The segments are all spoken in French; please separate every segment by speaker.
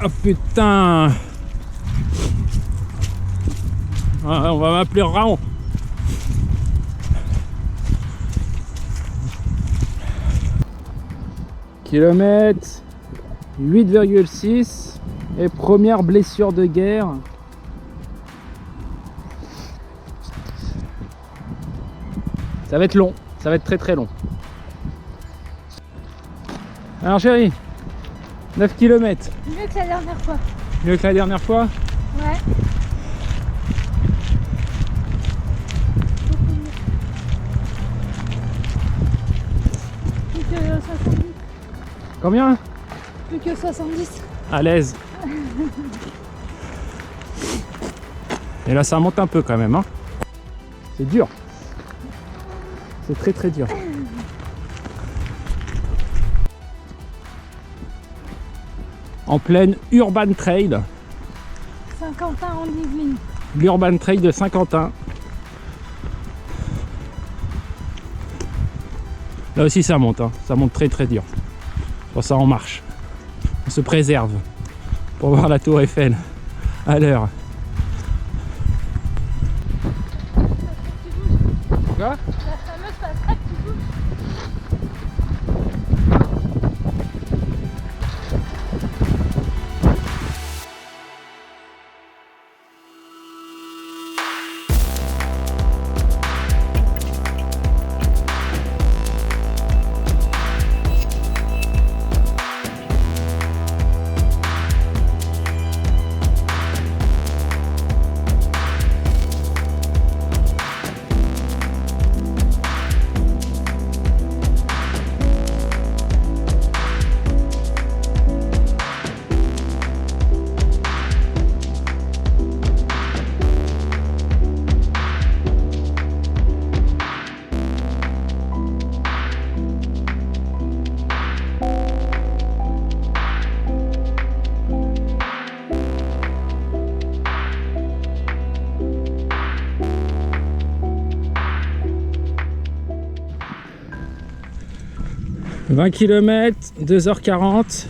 Speaker 1: Oh putain. Ah, on va m'appeler Raon. Kilomètre 8,6 et première blessure de guerre. Ça va être long, ça va être très très long. Alors chérie, 9 km.
Speaker 2: Mieux que la dernière fois.
Speaker 1: Mieux que la dernière fois?
Speaker 2: Ouais. Plus que 70.
Speaker 1: Combien?
Speaker 2: Plus que 70.
Speaker 1: À l'aise. Et là ça monte un peu quand même, hein. C'est dur. C'est très très dur. En pleine Urban Trail.
Speaker 2: Saint-Quentin en Yvelines.
Speaker 1: L'Urban Trail de Saint-Quentin. Là aussi ça monte, hein. Ça monte très très dur. Pour ça on marche. On se préserve pour voir la tour Eiffel à l'heure. Quoi?
Speaker 2: La fameuse passerelle qui bouge.
Speaker 1: « 20 km, 2h40.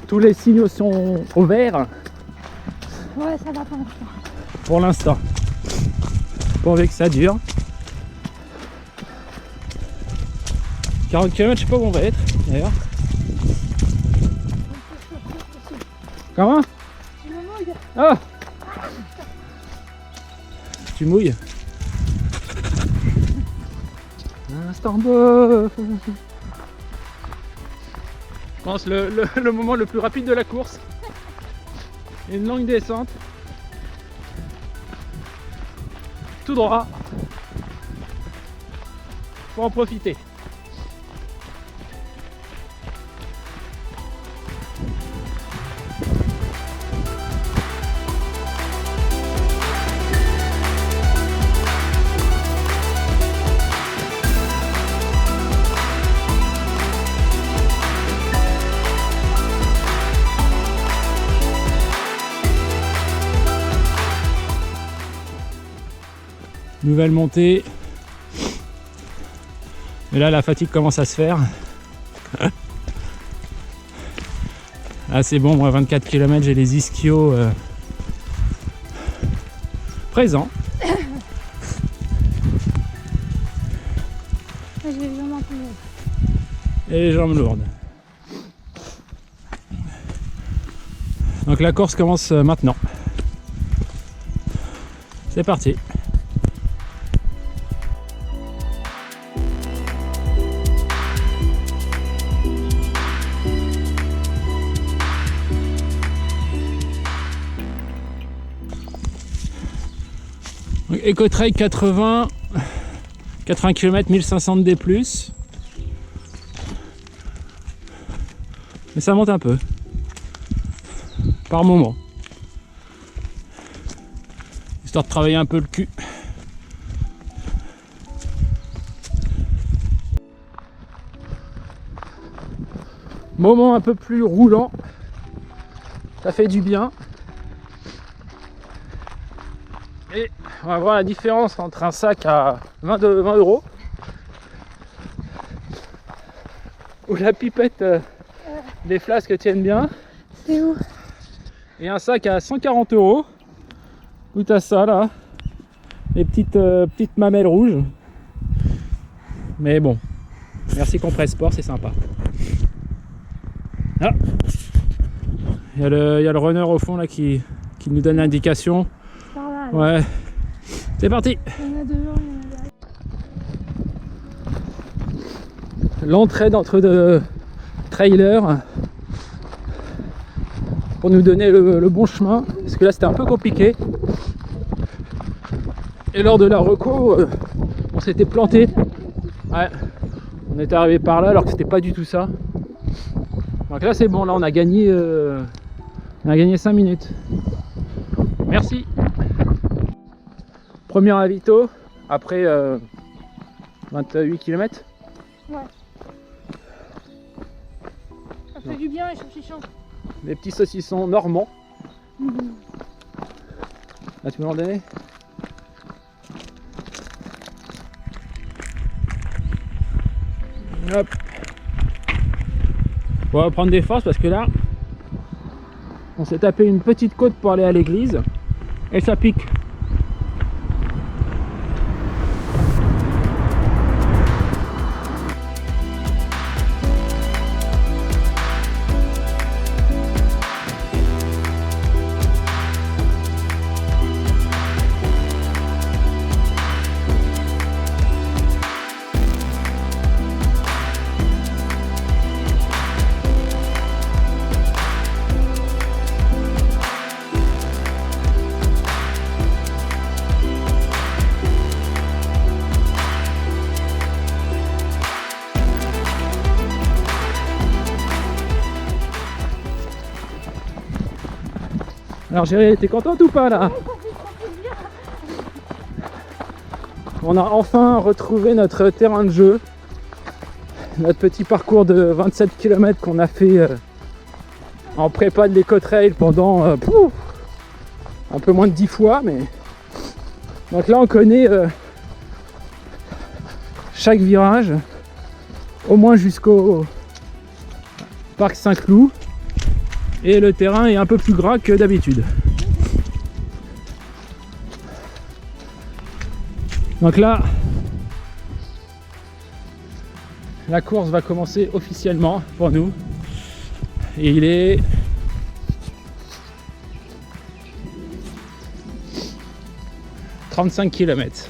Speaker 1: Tous les signaux sont au vert
Speaker 2: Ouais, ça va pas encore.
Speaker 1: pour l'instant. Pourvu que ça dure. 40 km, je sais pas où on va être d'ailleurs. Comment?
Speaker 2: Tu me mouilles.
Speaker 1: Ah! Tu mouilles? Instant beau. Je pense le moment le plus rapide de la course. Une longue descente. Tout droit. Faut en profiter. Nouvelle montée. Et là la fatigue commence à se faire. Ah c'est bon, moi 24 km, j'ai les ischios présents.
Speaker 2: J'ai les jambes un peu lourdes.
Speaker 1: Et les jambes lourdes. Donc la course commence maintenant. C'est parti. Ecotrail 80 km 1500 D+. Mais ça monte un peu. Par moment. Histoire de travailler un peu le cul. Moment un peu plus roulant. Ça fait du bien. Et on va voir la différence entre un sac à 20 € où la pipette, les flasques tiennent bien.
Speaker 2: C'est où?
Speaker 1: Et un sac à 140 €. Où t'as ça là? Les petites mamelles rouges. Mais bon, merci Compressport, c'est sympa. Ah, il y a le runner au fond là qui nous donne l'indication.
Speaker 2: Par là.
Speaker 1: Ouais, c'est parti.
Speaker 2: Il y en a devant, il y en a derrière.
Speaker 1: L'entrée d'entre deux trailers pour nous donner le bon chemin, parce que là c'était un peu compliqué. Et lors de la reco, on s'était planté. Ouais, on était arrivé par là alors que c'était pas du tout ça. Donc là c'est bon, là on a gagné 5 minutes. Merci. Premier ravito après 28 km.
Speaker 2: Ouais. Ça fait du bien les saucissons.
Speaker 1: Des petits saucissons normands. Là tu peux m'en donner? Hop. On va prendre des forces parce que là on s'est tapé une petite côte pour aller à l'église et ça pique. Alors Géry, t'es contente ou pas là? On a enfin retrouvé notre terrain de jeu. Notre petit parcours de 27 km qu'on a fait en prépa de l'éco-trail pendant un peu moins de 10 fois. Mais... Donc là on connaît chaque virage, au moins jusqu'au parc Saint-Cloud. Et le terrain est un peu plus gras que d'habitude. Donc là, la course va commencer officiellement pour nous. Et il est 35 km.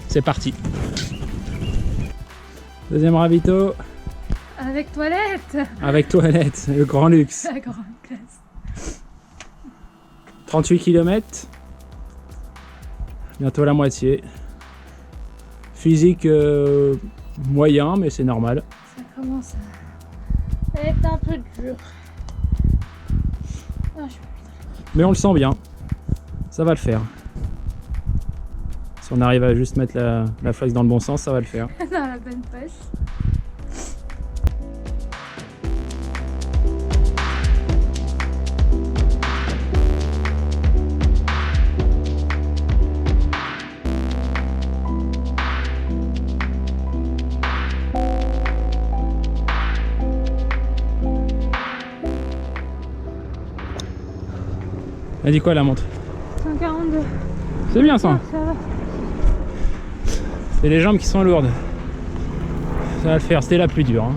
Speaker 1: C'est parti. Deuxième ravito.
Speaker 2: Avec toilette.
Speaker 1: Avec toilette, le grand luxe.
Speaker 2: La grande classe.
Speaker 1: 38 km. Bientôt la moitié. Physique moyen, mais c'est normal.
Speaker 2: Ça commence à être un peu dur. Ah,
Speaker 1: Mais on le sent bien. Ça va le faire. Si on arrive à juste mettre la flaque dans le bon sens, ça va le faire.
Speaker 2: dans la bonne poche.
Speaker 1: Elle dit quoi la montre?
Speaker 2: 142.
Speaker 1: C'est bien ça.
Speaker 2: Ça va.
Speaker 1: C'est les jambes qui sont lourdes. Ça va le faire, c'était la plus dure. Hein.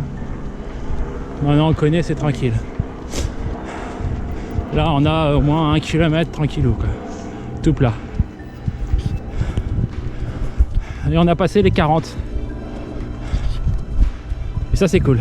Speaker 1: Maintenant on connaît, c'est tranquille. Là on a au moins 1 km tranquillou quoi. Tout plat. Et on a passé les 40. Et ça c'est cool.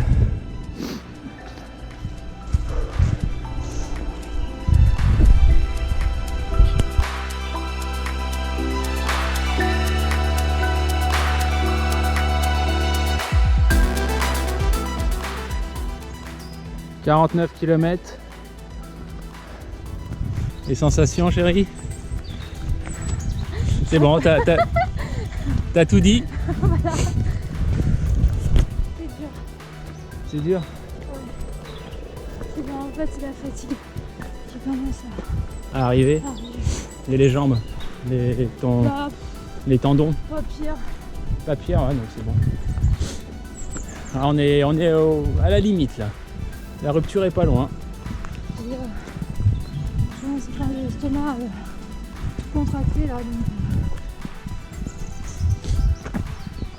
Speaker 1: « 49 km. Les sensations, chérie? C'est bon, t'as tout dit?
Speaker 2: Voilà. C'est dur.
Speaker 1: C'est dur?
Speaker 2: Ouais. C'est bon, en fait, c'est la fatigue qui commence
Speaker 1: À arriver?
Speaker 2: à arriver.
Speaker 1: Et les jambes? Les tendons?
Speaker 2: Pas pire.
Speaker 1: Pas pire, ouais, donc c'est bon. Ah, on est à la limite là. La rupture est pas loin.
Speaker 2: Et, je commence à faire l'estomac tout contracté là. Donc,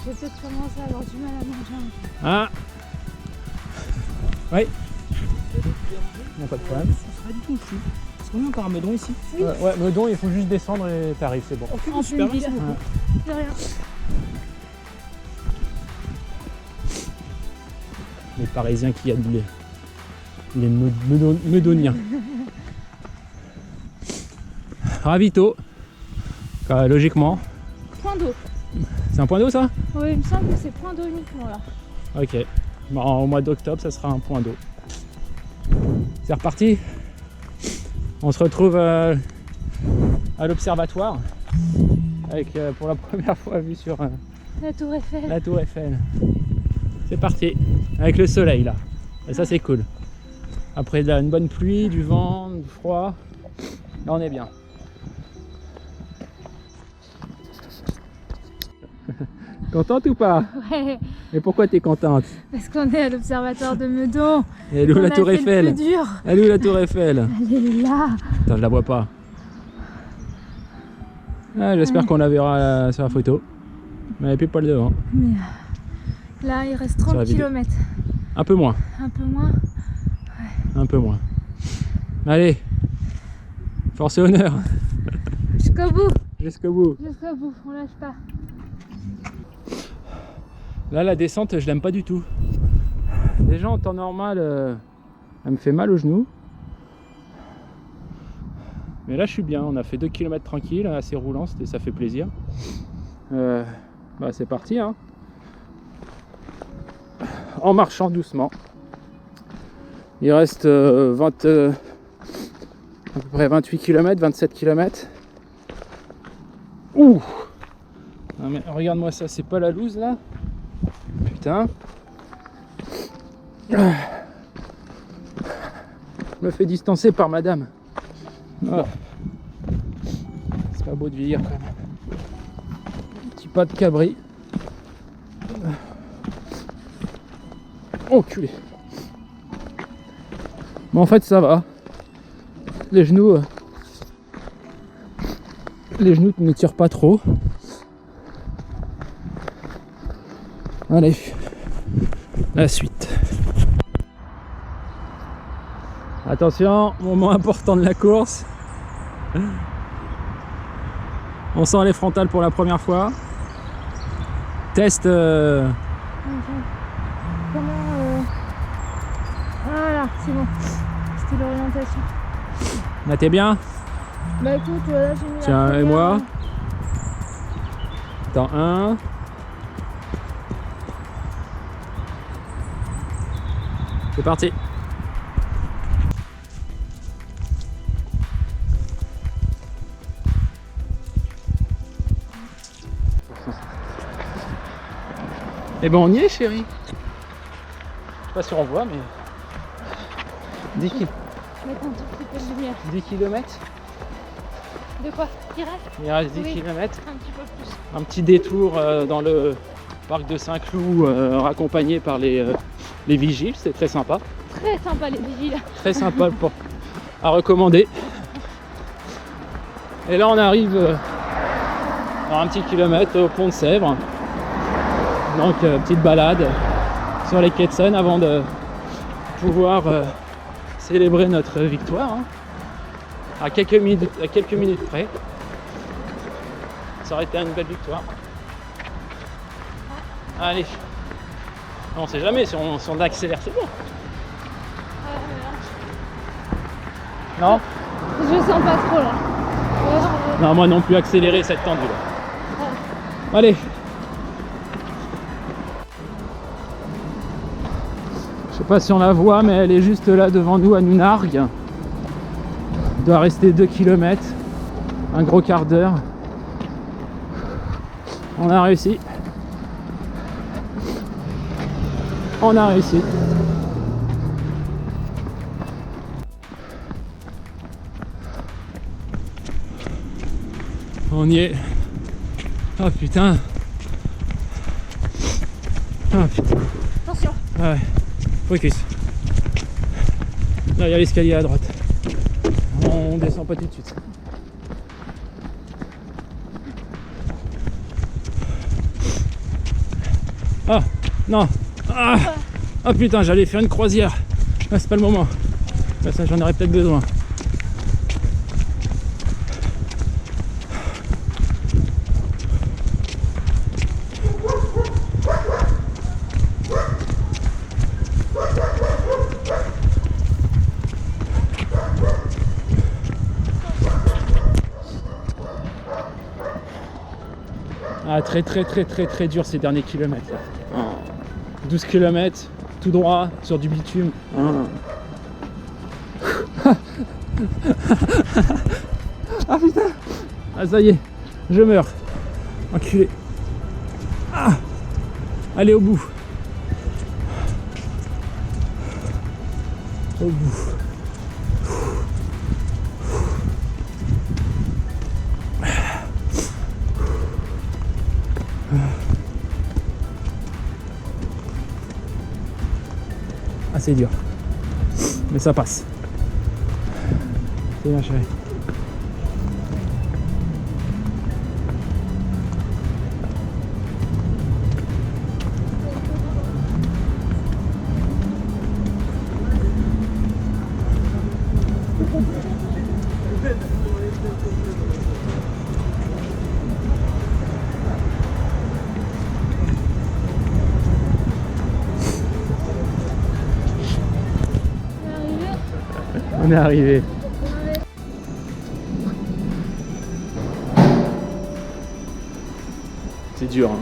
Speaker 2: je vais peut-être commencer à avoir du mal à manger.
Speaker 1: Ah oui. Non, pas de problème.
Speaker 3: Ça serait du tout. Est-ce qu'on a encore un meudon ici?
Speaker 2: Oui.
Speaker 1: Ouais, Meudon, il faut juste descendre et t'arrives, c'est bon.
Speaker 3: Ok,
Speaker 2: En
Speaker 3: super,
Speaker 2: pleine
Speaker 3: merci
Speaker 2: ville.
Speaker 3: beaucoup.
Speaker 2: De rien.
Speaker 1: Les Parisiens qui adulent les Meudoniens. Ravito, logiquement.
Speaker 2: Point d'eau.
Speaker 1: C'est un point d'eau ça?
Speaker 2: Oui, il me semble que c'est point d'eau uniquement là.
Speaker 1: Ok. Bon, au mois d'octobre, ça sera un point d'eau. C'est reparti. On se retrouve à l'observatoire avec pour la première fois vue sur
Speaker 2: La tour Eiffel.
Speaker 1: la tour Eiffel. C'est parti avec le soleil là. Et ça c'est cool. Après une bonne pluie, du vent, du froid, là on est bien. Contente ou pas?
Speaker 2: Ouais,
Speaker 1: Et pourquoi t'es contente?
Speaker 2: parce qu'on est à l'observatoire de Meudon.
Speaker 1: Elle est où
Speaker 2: On
Speaker 1: la
Speaker 2: a
Speaker 1: tour
Speaker 2: fait
Speaker 1: Eiffel?
Speaker 2: le plus dur.
Speaker 1: Elle est où la tour Eiffel?
Speaker 2: Elle est là.
Speaker 1: Attends, je la vois pas. Ah, j'espère qu'on la verra sur la photo. Mais elle est plus poil devant.
Speaker 2: Mais là, il reste
Speaker 1: Sur la
Speaker 2: 30
Speaker 1: vidéo.
Speaker 2: km.
Speaker 1: Un peu moins.
Speaker 2: Un peu moins.
Speaker 1: Un peu moins. Allez. Force et honneur.
Speaker 2: Jusqu'au bout.
Speaker 1: Jusqu'au bout.
Speaker 2: Jusqu'au bout. On lâche pas.
Speaker 1: Là, la descente, je l'aime pas du tout. Déjà, en temps normal, elle me fait mal aux genoux. Mais là, je suis bien. On a fait 2 km tranquille, assez roulant, ça fait plaisir. Bah, c'est parti. Hein. En marchant doucement. Il reste à peu près 28 km, 27 km. Ouh! Non, mais regarde-moi ça, c'est pas la loose là? Putain. Je me fais distancer par madame. Oh. C'est pas beau de vieillir quand même. Un petit pas de cabri. Enculé. Mais en fait ça va. Les genoux ne tirent pas trop. Allez, la suite. Attention, moment important de la course. On sent les frontales pour la première fois. Test.
Speaker 2: Comment Voilà, c'est bon. C'était l'orientation.
Speaker 1: Là t'es bien?
Speaker 2: Bah écoute, là j'ai mis la
Speaker 1: Tiens, et
Speaker 2: première.
Speaker 1: moi? Attends, 1. C'est parti. Et ben on y est chérie. Je sais pas si on voit mais 10
Speaker 2: Mettre un tout petit peu de lumière.
Speaker 1: km.
Speaker 2: De quoi? Il reste
Speaker 1: Il reste 10
Speaker 2: Oui.
Speaker 1: km.
Speaker 2: un petit peu plus.
Speaker 1: Un petit détour dans le parc de Saint-Cloud raccompagné par les vigiles, c'est très sympa.
Speaker 2: Très sympa les vigiles.
Speaker 1: Très sympa à recommander. Et là on arrive dans un petit kilomètre au pont de Sèvres. Donc petite balade sur les quais de Seine avant de pouvoir célébrer notre victoire. Hein. À quelques minutes près. Ça aurait été une belle victoire. Allez. On sait jamais si on accélère, c'est bon. Non?
Speaker 2: Je sens pas trop là.
Speaker 1: Non, moi non plus accélérer cette tendue là. Allez. Je sais pas si on la voit, mais elle est juste là devant nous à Nounargues. Il doit rester 2 km. Un gros quart d'heure. On a réussi. On a réussi. On y est. Oh putain. Oh putain.
Speaker 2: Attention.
Speaker 1: Ouais, focus. Là, il y a l'escalier à droite. On descend pas tout de suite. Ah, non. Ah, ah putain, j'allais faire une croisière. Ah, c'est pas le moment. Là, ça, j'en aurais peut-être besoin. Ah, très dur ces derniers kilomètres là. 12 km tout droit sur du bitume. Ah putain. Ah ça y est, je meurs. Enculé. Ah. Allez au bout. Au bout. Ah c'est dur. Mais ça passe. C'est bien chérie. On est arrivé. C'est dur hein.